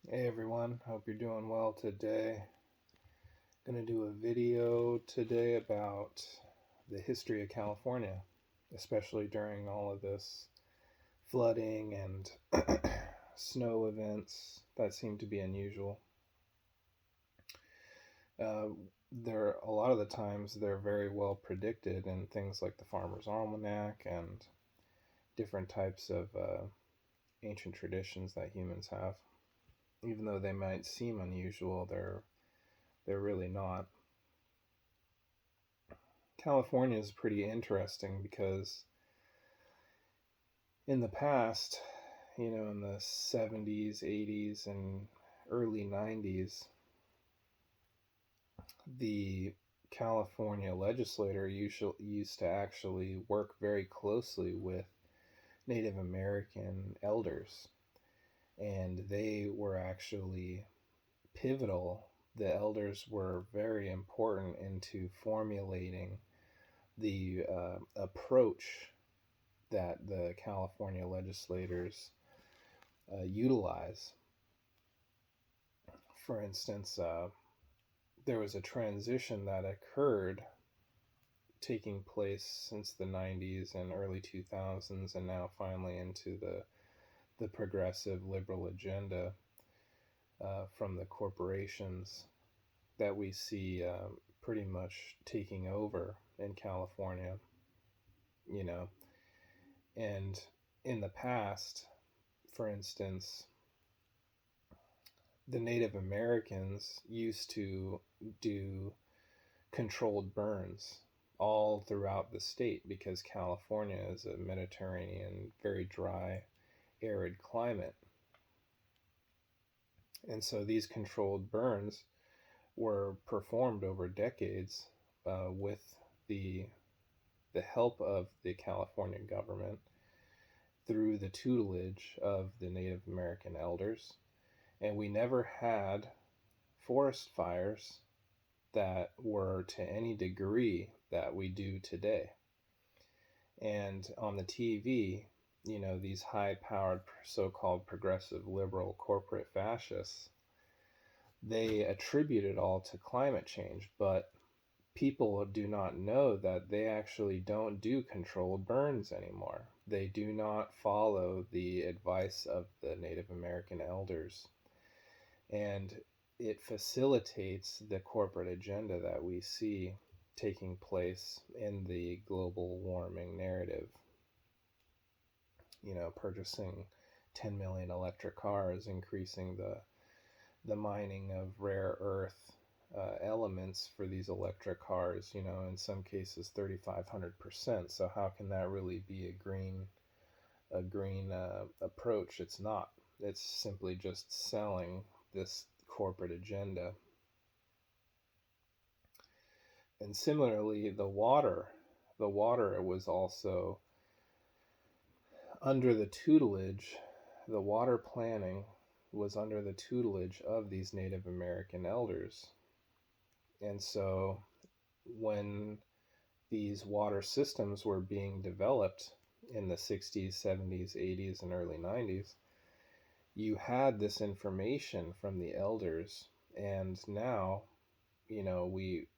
Hey everyone, hope you're doing well today. Gonna do a video today about the history of California, especially during all of this flooding and snow events that seem to be unusual. Uh, there a lot of the times they're very well predicted in things like the Farmer's Almanac and different types of ancient traditions that humans have. Even though they might seem unusual, they're really not. California is pretty interesting because in the past, in the 70s, 80s, and early 90s, the California legislator used to actually work very closely with Native American elders, and they were actually pivotal. The elders were very important into formulating the approach that the California legislators utilize. For instance, there was a transition that occurred taking place since the 90s and early 2000s, and now finally into the progressive liberal agenda from the corporations that we see pretty much taking over in California, you know. And in the past, for instance, the Native Americans used to do controlled burns all throughout the state because California is a Mediterranean, very dry, arid climate. And so these controlled burns were performed over decades with the, the help of the California government through the tutelage of the Native American elders. And we never had forest fires that were to any degree that we do today. And on the TV, these high powered so called progressive liberal corporate fascists, they attribute it all to climate change, but people do not know that they actually don't do controlled burns anymore. They do not follow the advice of the Native American elders. And it facilitates the corporate agenda that we see taking place in the global warming narrative. Purchasing 10 million electric cars, increasing the mining of rare earth elements for these electric cars, in some cases 3,500%. So how can that really be a green approach? It's not. It's simply just selling this corporate agenda. And similarly, the water was also under the tutelage, the water planning was under the tutelage of these Native American elders. And so when these water systems were being developed in the 60s, 70s, 80s, and early 90s, you had this information from the elders. And now, we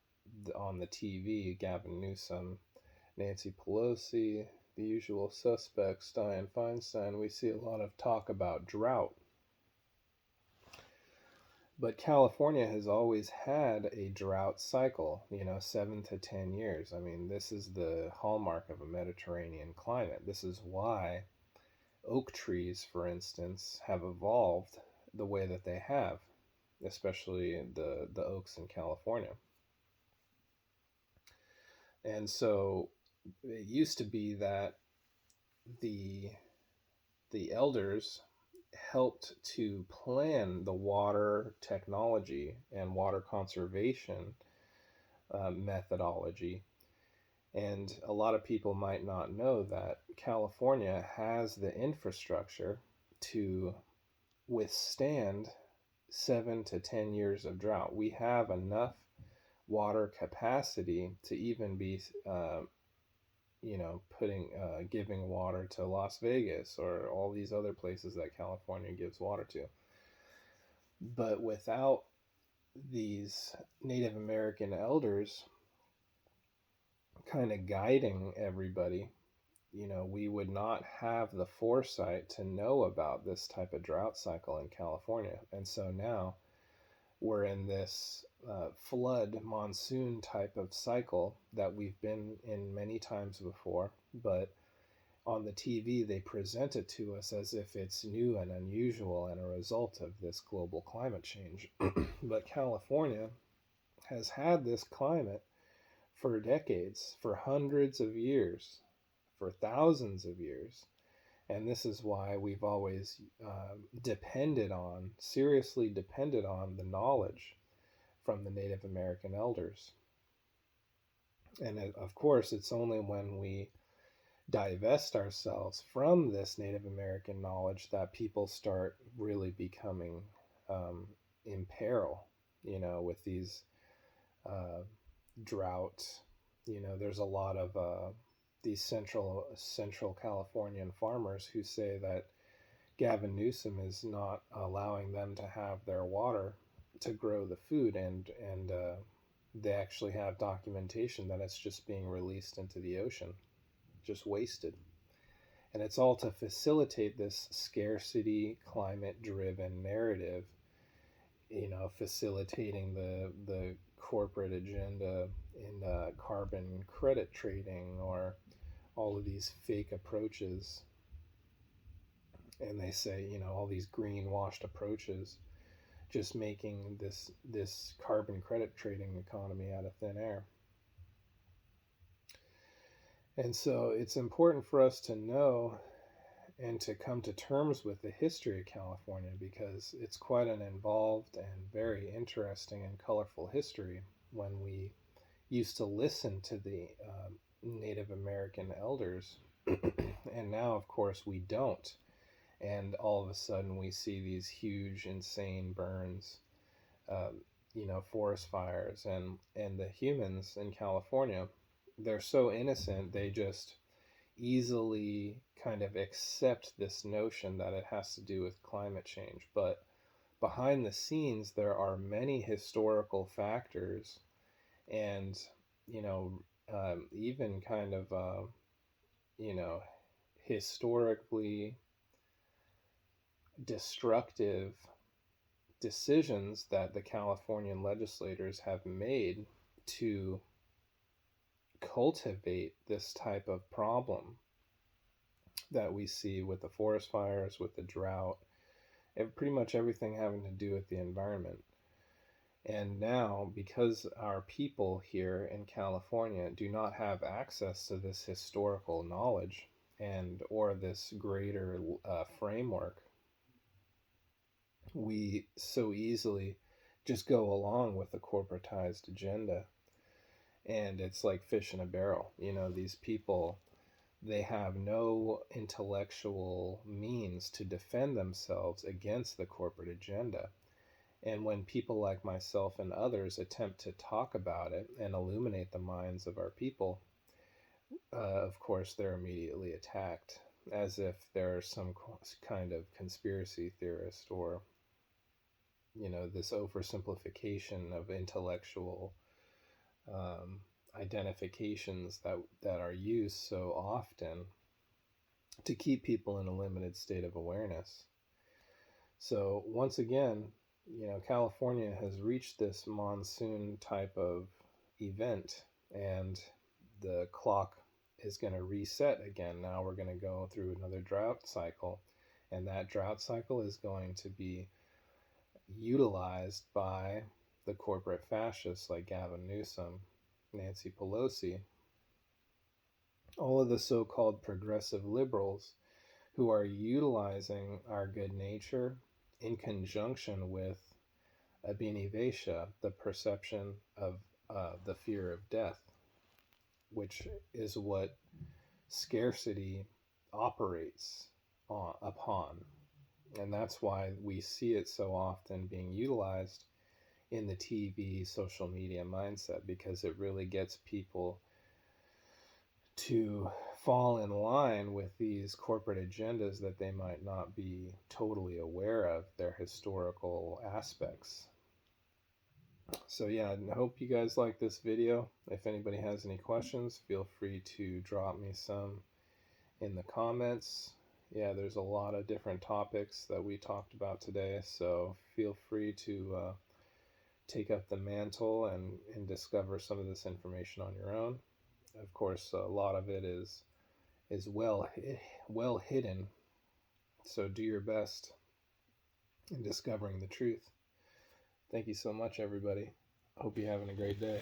on the TV, Gavin Newsom, Nancy Pelosi, the usual suspects, Dianne Feinstein, we see a lot of talk about drought. But California has always had a drought cycle, 7 to 10 years. I mean, this is the hallmark of a Mediterranean climate. This is why oak trees, for instance, have evolved the way that they have, especially the oaks in California. And so it used to be that the the elders helped to plan the water technology and water conservation methodology. And a lot of people might not know that California has the infrastructure to withstand 7 to 10 years of drought. We have enough water capacity to even be giving water to Las Vegas or all these other places that California gives water to. But without these Native American elders kind of guiding everybody, we would not have the foresight to know about this type of drought cycle in California. And so now we're in this flood monsoon type of cycle that we've been in many times before, but on the TV they present it to us as if it's new and unusual and a result of this global climate change. But California has had this climate for decades, for hundreds of years, for thousands of years. And this is why we've always seriously depended on the knowledge from the Native American elders. And of course, it's only when we divest ourselves from this Native American knowledge that people start really becoming in peril, with these drought. There's a lot of these central Californian farmers who say that Gavin Newsom is not allowing them to have their water to grow the food, and they actually have documentation that it's just being released into the ocean, just wasted. And it's all to facilitate this scarcity, climate-driven narrative, facilitating the corporate agenda in carbon credit trading, or all of these fake approaches. And they say, all these greenwashed approaches, just making this carbon credit trading economy out of thin air. And so it's important for us to know and to come to terms with the history of California, because it's quite an involved and very interesting and colorful history. When we used to listen to the Native American elders, and now, of course, we don't. And all of a sudden, we see these huge, insane burns, forest fires, and the humans in California, they're so innocent, they just easily kind of accept this notion that it has to do with climate change. But behind the scenes, there are many historical factors, and even kind of historically destructive decisions that the Californian legislators have made to cultivate this type of problem that we see with the forest fires, with the drought, and pretty much everything having to do with the environment. And now, because our people here in California do not have access to this historical knowledge or this greater framework, we so easily just go along with the corporatized agenda. And it's like fish in a barrel. These people, they have no intellectual means to defend themselves against the corporate agenda. And when people like myself and others attempt to talk about it and illuminate the minds of our people, of course, they're immediately attacked, as if they're some kind of conspiracy theorist, or this oversimplification of intellectual identifications that are used so often to keep people in a limited state of awareness. So once again, California has reached this monsoon type of event, and the clock is going to reset again. Now we're going to go through another drought cycle, and that drought cycle is going to be utilized by the corporate fascists like Gavin Newsom, Nancy Pelosi, all of the so-called progressive liberals who are utilizing our good nature in conjunction with abhinivesha, the perception of the fear of death, which is what scarcity operates upon. And that's why we see it so often being utilized in the TV, social media mindset, because it really gets people to fall in line with these corporate agendas that they might not be totally aware of, their historical aspects. So yeah, I hope you guys like this video. If anybody has any questions, feel free to drop me some in the comments. Yeah, there's a lot of different topics that we talked about today, so feel free to take up the mantle and discover some of this information on your own. Of course, a lot of it is well hidden, so do your best in discovering the truth. Thank you so much, everybody. Hope you're having a great day.